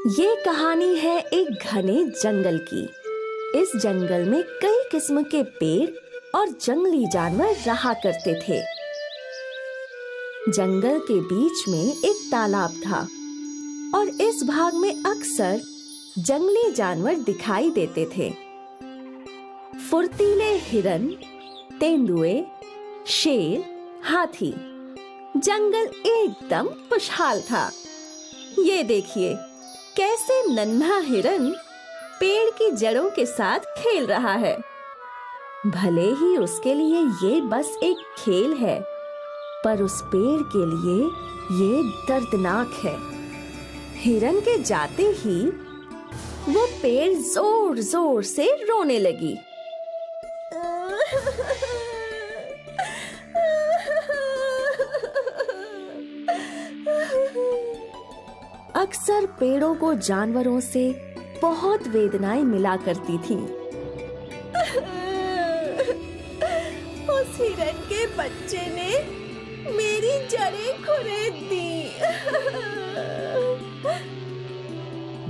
ये कहानी है एक घने जंगल की। इस जंगल में कई किस्म के पेड़ और जंगली जानवर रहा करते थे। जंगल के बीच में एक तालाब था और इस भाग में अक्सर जंगली जानवर दिखाई देते थे। फुर्तीले हिरन, तेंदुए, शेर, हाथी। जंगल एकदम खुशहाल था। ये देखिए कैसे नन्हा हिरन पेड़ की जड़ों के साथ खेल रहा है। भले ही उसके लिए ये बस एक खेल है, पर उस पेड़ के लिए ये दर्दनाक है। हिरन के जाते ही वो पेड़ जोर जोर से रोने लगी। अक्सर पेड़ों को जानवरों से बहुत वेदनाएं मिला करती थीं। उस हिरन के बच्चे ने मेरी जड़ें खुरेद दी।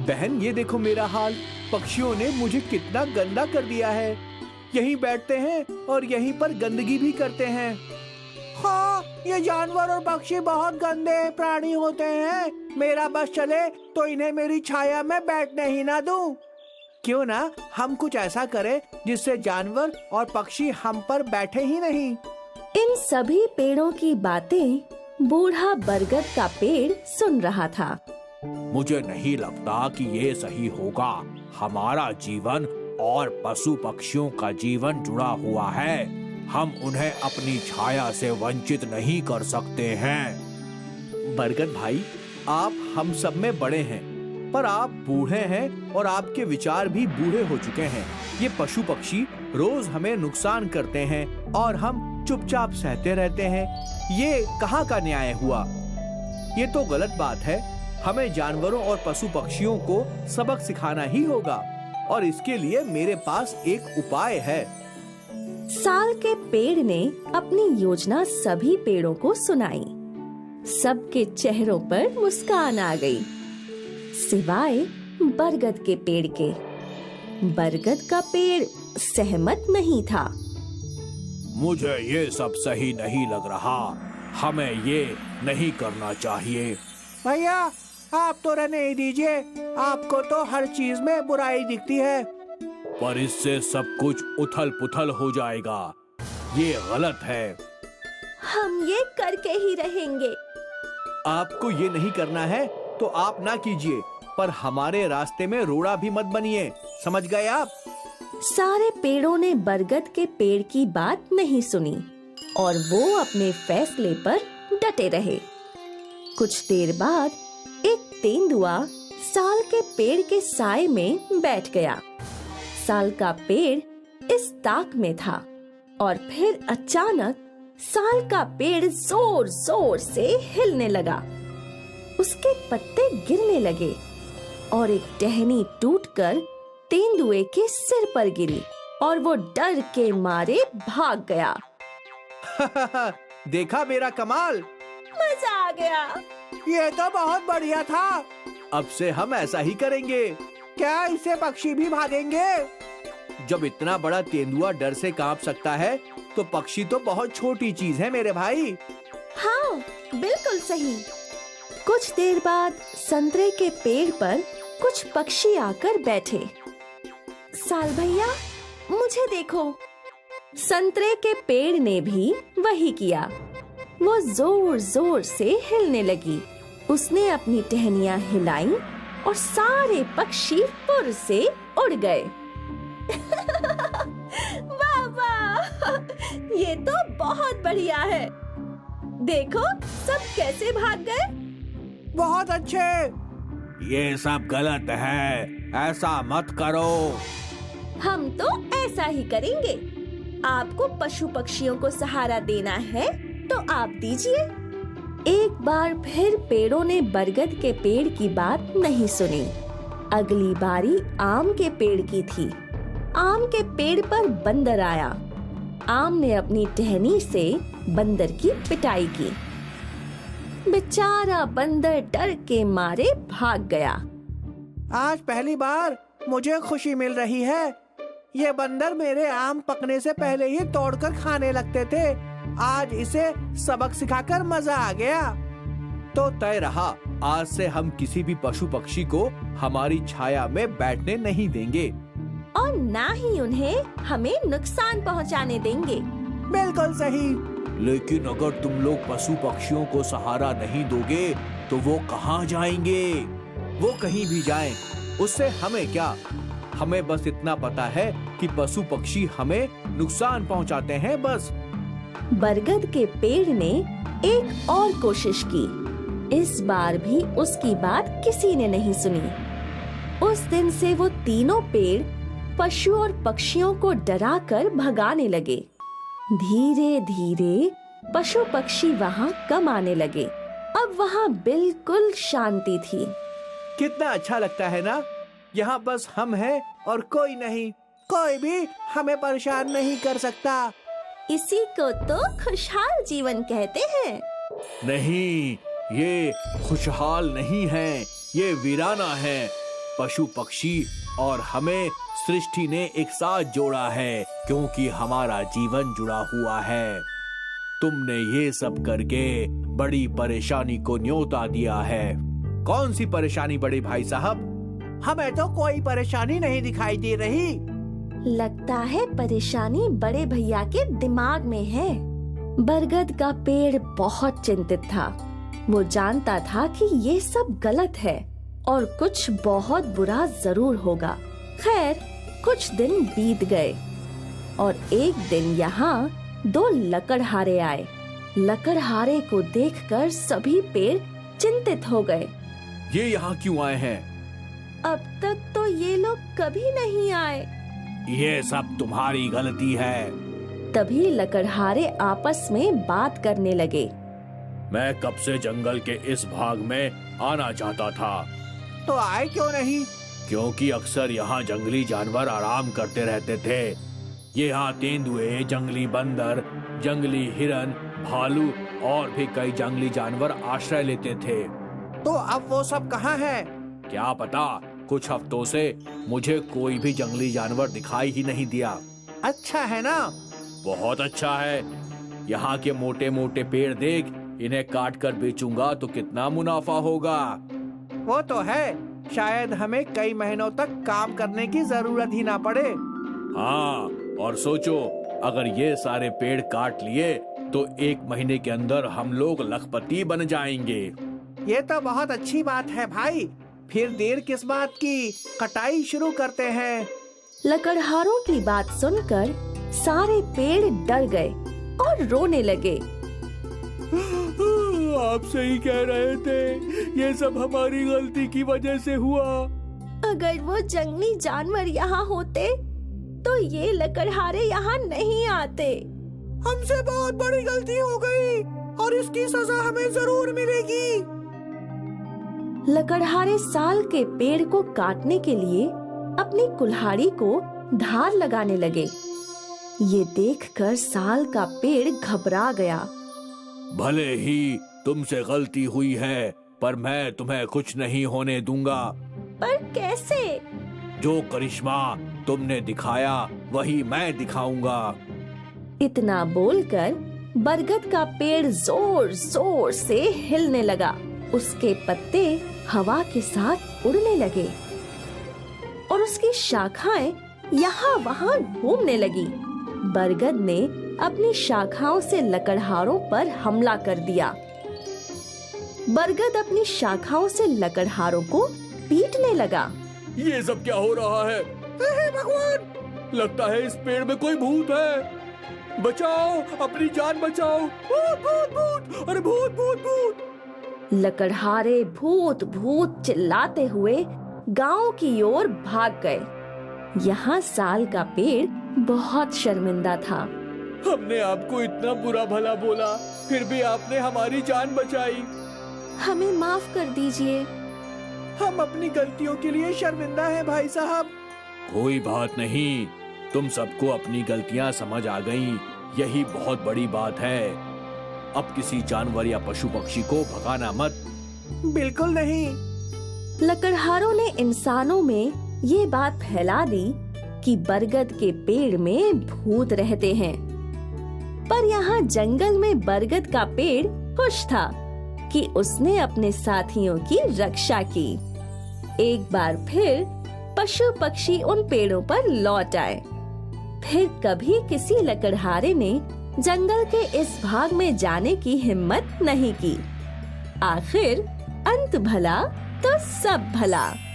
बहन, ये देखो मेरा हाल। पक्षियों ने मुझे कितना गंदा कर दिया है। यहीं बैठते हैं और यहीं पर गंदगी भी करते हैं। हाँ, ये जानवर और पक्षी बहुत गंदे प्राणी होते हैं। मेरा बस चले तो इन्हें मेरी छाया में बैठने ही ना दूं। क्यों ना हम कुछ ऐसा करें जिससे जानवर और पक्षी हम पर बैठे ही नहीं। इन सभी पेड़ों की बातें बूढ़ा बरगद का पेड़ सुन रहा था। मुझे नहीं लगता कि ये सही होगा। हमारा जीवन और पशु पक्षियों का जीवन जुड़ा हुआ है। हम उन्हें अपनी छाया से वंचित नहीं कर सकते हैं। बरगद भाई, आप हम सब में बड़े हैं, पर आप बूढ़े हैं और आपके विचार भी बूढ़े हो चुके हैं। ये पशु पक्षी रोज हमें नुकसान करते हैं और हम चुपचाप सहते रहते हैं। ये कहाँ का न्याय हुआ? ये तो गलत बात है। हमें जानवरों और पशु पक्षियों को सबक सिखाना ही होगा, और इसके लिए मेरे पास एक उपाय है। साल के पेड़ ने अपनी योजना सभी पेड़ों को सुनाई। सबके चेहरों पर मुस्कान आ गई, सिवाय बरगद के पेड़ के। बरगद का पेड़ सहमत नहीं था। मुझे ये सब सही नहीं लग रहा। हमें ये नहीं करना चाहिए। भैया, आप तो रहने ही दीजिए। आपको तो हर चीज में बुराई दिखती है। पर इससे सब कुछ उथल पुथल हो जाएगा। ये गलत है। हम ये करके ही रहेंगे। आपको ये नहीं करना है तो आप ना कीजिए, पर हमारे रास्ते में रोड़ा भी मत बनिए। समझ गए आप? सारे पेड़ों ने बरगद के पेड़ की बात नहीं सुनी और वो अपने फैसले पर डटे रहे। कुछ देर बाद एक तेंदुआ साल के पेड़ के साए में बैठ गया। साल का पेड़ इस ताक में था और फिर अचानक साल का पेड़ जोर जोर से हिलने लगा। उसके पत्ते गिरने लगे और एक टहनी टूटकर तेंदुए के सिर पर गिरी और वो डर के मारे भाग गया। देखा मेरा कमाल? मजा आ गया। ये तो बहुत बढ़िया था। अब से हम ऐसा ही करेंगे। क्या इससे पक्षी भी भागेंगे? जब इतना बड़ा तेंदुआ डर से कांप सकता है, तो पक्षी तो बहुत छोटी चीज है मेरे भाई। हाँ, बिल्कुल सही। कुछ देर बाद संतरे के पेड़ पर कुछ पक्षी आकर बैठे। साल भैया, मुझे देखो। संतरे के पेड़ ने भी वही किया। वो जोर जोर से हिलने लगी। उसने अपनी टहनियां हिलाई और सारे पक्षी फुर से उड़ गए। वाह वाह, ये तो बहुत बढ़िया है। देखो सब कैसे भाग गए। बहुत अच्छे। ये सब गलत है, ऐसा मत करो। हम तो ऐसा ही करेंगे। आपको पशु पक्षियों को सहारा देना है तो आप दीजिए। एक बार फिर पेड़ों ने बरगद के पेड़ की बात नहीं सुनी। अगली बारी आम के पेड़ की थी। आम के पेड़ पर बंदर आया। आम ने अपनी टहनी से बंदर की पिटाई की। बेचारा बंदर डर के मारे भाग गया। आज पहली बार मुझे खुशी मिल रही है। ये बंदर मेरे आम पकने से पहले ही तोड़कर खाने लगते थे। आज इसे सबक सिखाकर मजा आ गया। तो तय रहा, आज से हम किसी भी पशु पक्षी को हमारी छाया में बैठने नहीं देंगे और ना ही उन्हें हमें नुकसान पहुंचाने देंगे। बिल्कुल सही। लेकिन अगर तुम लोग पशु पक्षियों को सहारा नहीं दोगे तो वो कहाँ जाएंगे? वो कहीं भी जाएं, उससे हमें क्या? हमें बस इतना पता है कि पशु पक्षी हमें नुकसान पहुंचाते हैं, बस। बरगद के पेड़ ने एक और कोशिश की। इस बार भी उसकी बात किसी ने नहीं सुनी। उस दिन से वो तीनों पेड़ पशु और पक्षियों को डराकर भगाने लगे। धीरे धीरे पशु पक्षी वहाँ कम आने लगे। अब वहाँ बिल्कुल शांति थी। कितना अच्छा लगता है ना? यहाँ बस हम हैं और कोई नहीं। कोई भी हमें परेशान नहीं कर सकता। इसी को तो खुशहाल जीवन कहते हैं। नहीं, ये खुशहाल नहीं है, ये वीराना है। पशु पक्षी और हमें सृष्टि ने एक साथ जोड़ा है, क्योंकि हमारा जीवन जुड़ा हुआ है। तुमने ये सब करके बड़ी परेशानी को न्योता दिया है। कौन सी परेशानी बड़े भाई साहब? हमें तो कोई परेशानी नहीं दिखाई दे रही। लगता है परेशानी बड़े भैया के दिमाग में है। बरगद का पेड़ बहुत चिंतित था। वो जानता था कि ये सब गलत है और कुछ बहुत बुरा जरूर होगा। खैर, कुछ दिन बीत गए और एक दिन यहाँ 2 लकड़हारे आए। लकड़हारे को देखकर सभी पेड़ चिंतित हो गए। ये यहाँ क्यों आए हैं? अब तक तो ये लोग कभी नहीं आए। ये सब तुम्हारी गलती है। तभी लकड़हारे आपस में बात करने लगे। मैं कब से जंगल के इस भाग में आना चाहता था। तो आए क्यों नहीं? क्योंकि अक्सर यहाँ जंगली जानवर आराम करते रहते थे। ये यहाँ तेंदुए, जंगली बंदर, जंगली हिरन, भालू और भी कई जंगली जानवर आश्रय लेते थे। तो अब वो सब कहाँ है? क्या पता, कुछ हफ्तों से मुझे कोई भी जंगली जानवर दिखाई ही नहीं दिया। अच्छा है ना? बहुत अच्छा है। यहाँ के मोटे मोटे पेड़ देख, इन्हें काट कर बेचूंगा तो कितना मुनाफा होगा। वो तो है, शायद हमें कई महीनों तक काम करने की जरूरत ही ना पड़े। हाँ, और सोचो, अगर ये सारे पेड़ काट लिए तो 1 महीने के अंदर हम लोग लखपति बन जाएंगे। ये तो बहुत अच्छी बात है भाई। फिर देर किस बात की, कटाई शुरू करते हैं। लकड़हारों की बात सुनकर सारे पेड़ डर गए और रोने लगे। आप सही कह रहे थे, ये सब हमारी गलती की वजह से हुआ। अगर वो जंगली जानवर यहाँ होते तो ये लकड़हारे यहाँ नहीं आते। हमसे बहुत बड़ी गलती हो गई और इसकी सजा हमें जरूर मिलेगी। लकड़हारे साल के पेड़ को काटने के लिए अपनी कुल्हाड़ी को धार लगाने लगे। ये देखकर साल का पेड़ घबरा गया। भले ही तुमसे गलती हुई है, पर मैं तुम्हें कुछ नहीं होने दूंगा। पर कैसे? जो करिश्मा तुमने दिखाया वही मैं दिखाऊंगा। इतना बोलकर बरगद का पेड़ जोर जोर से हिलने लगा। उसके पत्ते हवा के साथ उड़ने लगे और उसकी शाखाएं यहाँ वहाँ घूमने लगी। बरगद ने अपनी शाखाओं से लकड़हारों पर हमला कर दिया। बरगद अपनी शाखाओं से लकड़हारों को पीटने लगा। ये सब क्या हो रहा है? हे भगवान! लगता है इस पेड़ में कोई भूत है। बचाओ, अपनी जान बचाओ। भूत भूत भूत! अरे भूत भूत भूत! लकड़हारे भूत भूत चिल्लाते हुए गांव की ओर भाग गए। यहाँ साल का पेड़ बहुत शर्मिंदा था। हमने आपको इतना बुरा भला बोला, फिर भी आपने हमारी जान बचाई। हमें माफ कर दीजिए। हम अपनी गलतियों के लिए शर्मिंदा हैं भाई साहब। कोई बात नहीं, तुम सबको अपनी गलतियां समझ आ गईं, यही बहुत बड़ी बात है। अब किसी जानवर या पशु पक्षी को भगाना मत। बिल्कुल नहीं। लकड़हारों ने इंसानों में ये बात फैला दी कि बरगद के पेड़ में भूत रहते हैं। पर यहाँ जंगल में बरगद का पेड़ खुश था कि उसने अपने साथियों की रक्षा की। एक बार फिर पशु पक्षी उन पेड़ों पर लौट आए। फिर कभी किसी लकड़हारे ने जंगल के इस भाग में जाने की हिम्मत नहीं की। आखिर अंत भला तो सब भला।